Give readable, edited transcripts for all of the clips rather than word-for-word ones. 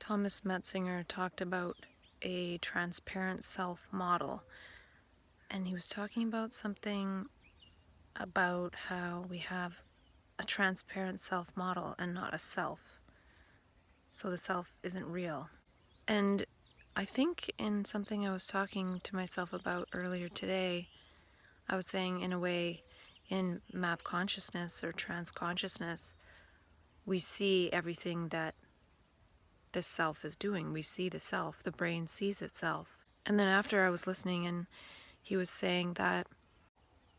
Thomas Metzinger talked about a transparent self model, and he was talking about something about how we have a transparent self model and not a self. So the self isn't real. And I think in something I was talking to myself about earlier today, I was saying in a way in map consciousness or trans consciousness, we see everything that this self is doing. We see the self, the brain sees itself. And then after I was listening, and he was saying that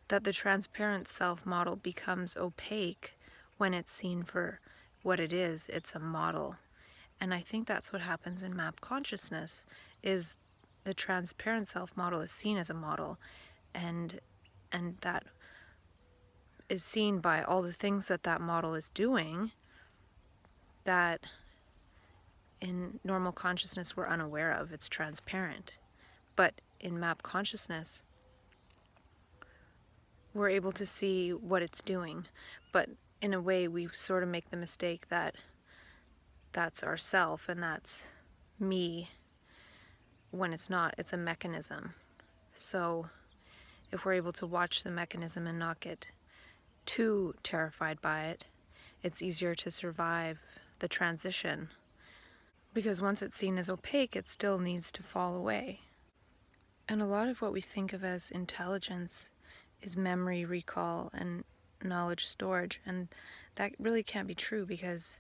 the transparent self model becomes opaque when it's seen for what it is. It's a model. And I think that's what happens in map consciousness, is the transparent self model is seen as a model, and that is seen by all the things that model is doing that in normal consciousness we're unaware of. It's transparent. But in map consciousness, we're able to see what it's doing. But in a way, we sort of make the mistake that that's ourself and that's me, when it's not. It's a mechanism. So if we're able to watch the mechanism and not get too terrified by it, it's easier to survive the transition. Because once it's seen as opaque, it still needs to fall away. And a lot of what we think of as intelligence is memory recall and knowledge storage, and that really can't be true, because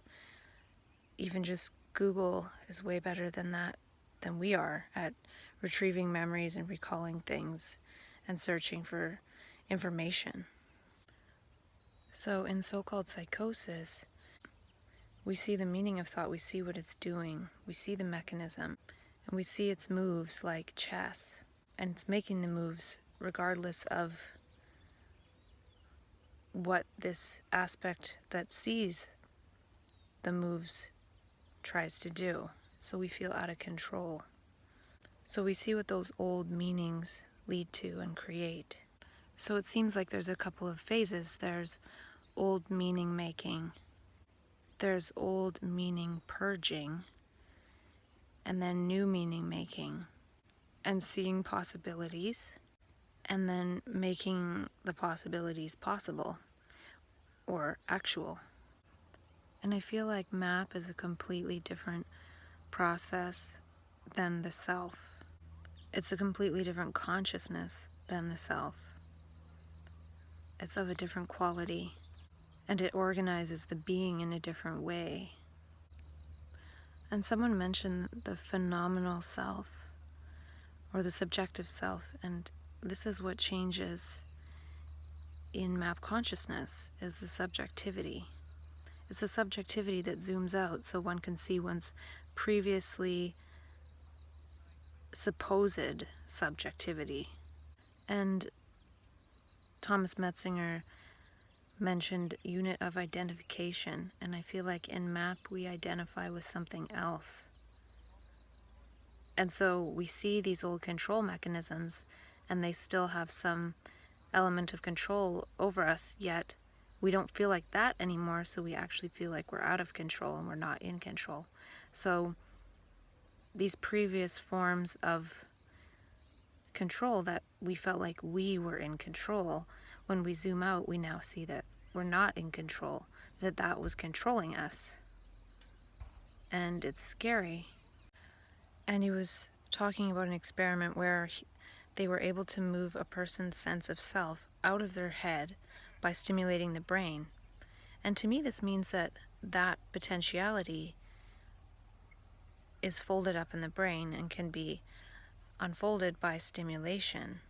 even just Google is way better than we are at retrieving memories and recalling things and searching for information. So in so-called psychosis, we see the meaning of thought, we see what it's doing, we see the mechanism, and we see its moves like chess, and it's making the moves regardless of what this aspect that sees the moves tries to do. So we feel out of control. So we see what those old meanings lead to and create. So it seems like there's a couple of phases. There's old meaning making, there's old meaning purging, and then new meaning making, and seeing possibilities, and then making the possibilities possible or actual. And I feel like MAP is a completely different process than the self. It's a completely different consciousness than the self. It's of a different quality, and it organizes the being in a different way. And someone mentioned the phenomenal self, or the subjective self, and this is what changes in map consciousness, is the subjectivity. It's a subjectivity that zooms out so one can see one's previously supposed subjectivity. And Thomas Metzinger mentioned unit of identification, and I feel like in MAP we identify with something else. And so we see these old control mechanisms, and they still have some element of control over us, yet we don't feel like that anymore, so we actually feel like we're out of control and we're not in control. So these previous forms of control that we felt like we were in control, when we zoom out, we now see that we're not in control, that was controlling us. And it's scary. And he was talking about an experiment where they were able to move a person's sense of self out of their head by stimulating the brain. And to me, this means that potentiality is folded up in the brain and can be unfolded by stimulation.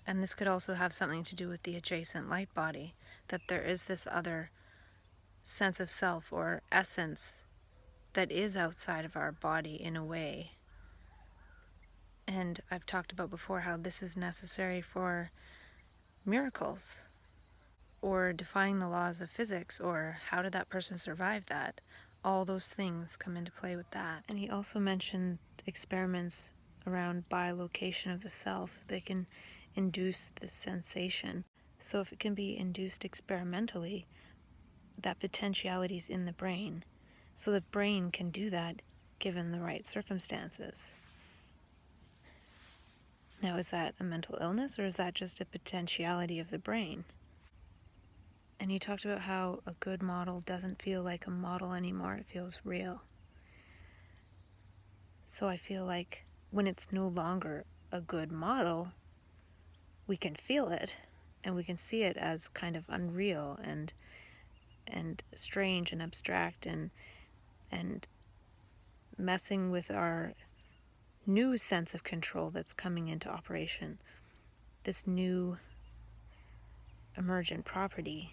And this could also have something to do with the adjacent light body, that there is this other sense of self or essence that is outside of our body in a way. And I've talked about before how this is necessary for miracles, or defying the laws of physics, or how did that person survive that? All those things come into play with that. And he also mentioned experiments around bilocation of the self. They can induce this sensation. So if it can be induced experimentally, that potentiality is in the brain. So the brain can do that given the right circumstances. Now, is that a mental illness or is that just a potentiality of the brain? And he talked about how a good model doesn't feel like a model anymore, it feels real. So I feel like when it's no longer a good model, we can feel it and we can see it as kind of unreal and strange and abstract and messing with our new sense of control that's coming into operation. This new emergent property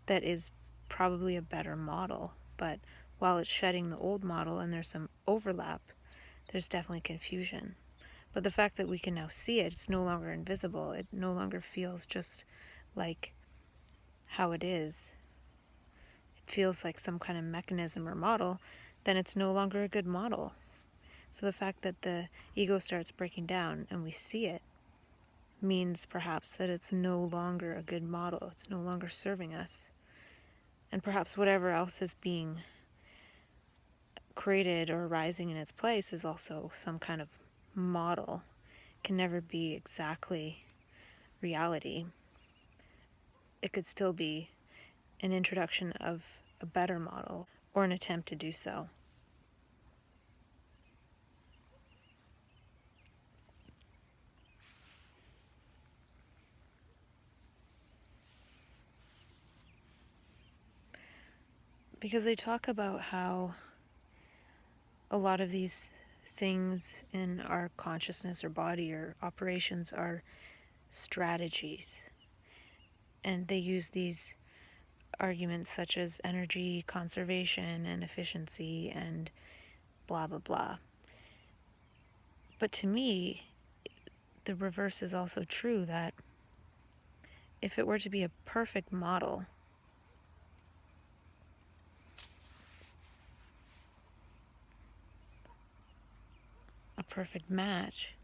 that is probably a better model, but while it's shedding the old model and there's some overlap, there's definitely confusion. But the fact that we can now see it, it's no longer invisible, it no longer feels just like how it is. It feels like some kind of mechanism or model, then it's no longer a good model. So the fact that the ego starts breaking down and we see it means perhaps that it's no longer a good model, it's no longer serving us. And perhaps whatever else is being created or rising in its place is also some kind of model. It can never be exactly reality. It could still be an introduction of a better model or an attempt to do so. Because they talk about how a lot of these things in our consciousness or body or operations are strategies. And they use these arguments such as energy conservation and efficiency and blah, blah, blah. But to me, the reverse is also true, that if it were to be a perfect model, a perfect match,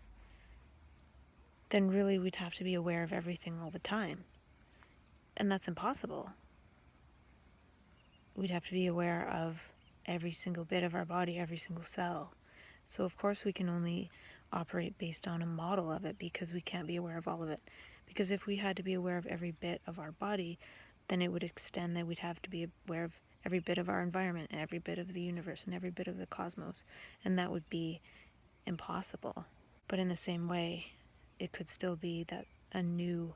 then really we'd have to be aware of everything all the time. And that's impossible. We'd have to be aware of every single bit of our body, every single cell. So of course we can only operate based on a model of it because we can't be aware of all of it. Because if we had to be aware of every bit of our body, then it would extend that we'd have to be aware of every bit of our environment and every bit of the universe and every bit of the cosmos. And that would be impossible. But in the same way, it could still be that a new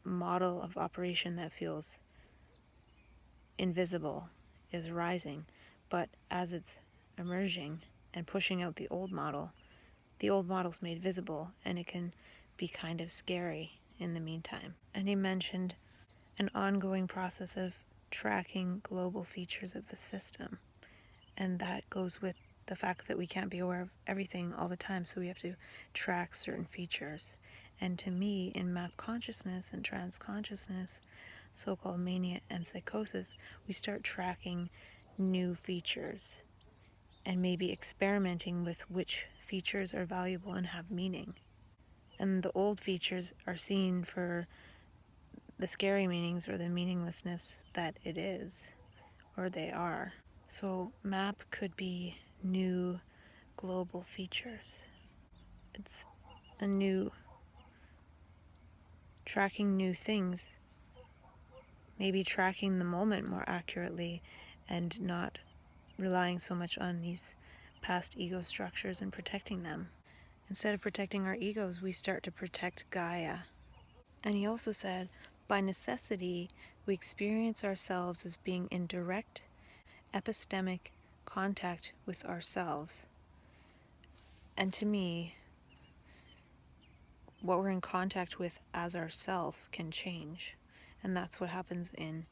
model of operation that feels invisible is rising, but as it's emerging and pushing out the old model's made visible, and it can be kind of scary in the meantime. And he mentioned an ongoing process of tracking global features of the system, and that goes with the fact that we can't be aware of everything all the time, so we have to track certain features. And to me, in map consciousness and trance consciousness, so-called mania and psychosis, we start tracking new features and maybe experimenting with which features are valuable and have meaning. And the old features are seen for the scary meanings or the meaninglessness that it is, or they are. So map could be new global features. It's a new tracking new things, maybe tracking the moment more accurately and not relying so much on these past ego structures and protecting them. Instead of protecting our egos, we start to protect Gaia. And he also said, by necessity, we experience ourselves as being in direct epistemic contact with ourselves. And to me, what we're in contact with as ourself can change. And that's what happens in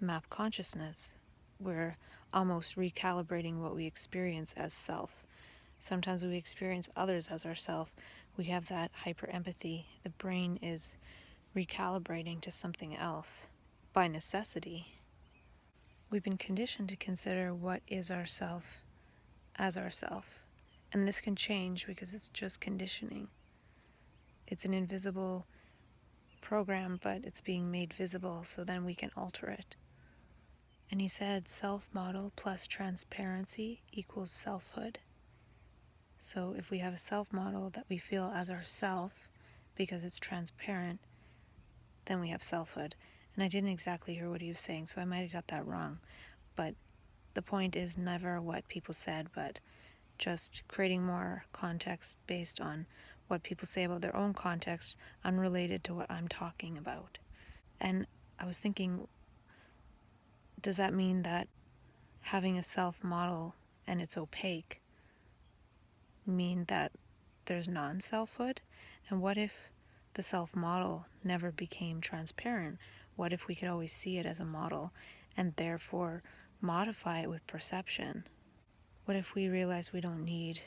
map consciousness. We're almost recalibrating what we experience as self. Sometimes we experience others as ourself. We have that hyper-empathy. The brain is recalibrating to something else by necessity. We've been conditioned to consider what is ourself as ourself. And this can change because it's just conditioning. It's an invisible program, but it's being made visible so then we can alter it. And he said self-model plus transparency equals selfhood. So if we have a self-model that we feel as ourself because it's transparent, then we have selfhood. And I didn't exactly hear what he was saying, so I might have got that wrong. But the point is never what people said, but just creating more context based on what people say about their own context, unrelated to what I'm talking about. And I was thinking, does that mean that having a self-model and it's opaque mean that there's non-selfhood? And what if the self-model never became transparent? What if we could always see it as a model and therefore modify it with perception? What if we realized we don't need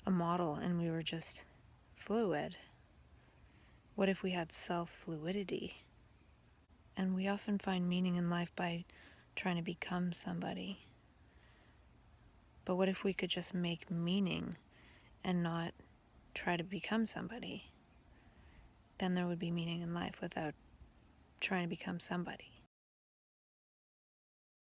a model and we were just fluid? What if we had self-fluidity? And we often find meaning in life by trying to become somebody. But what if we could just make meaning and not try to become somebody? Then there would be meaning in life without trying to become somebody.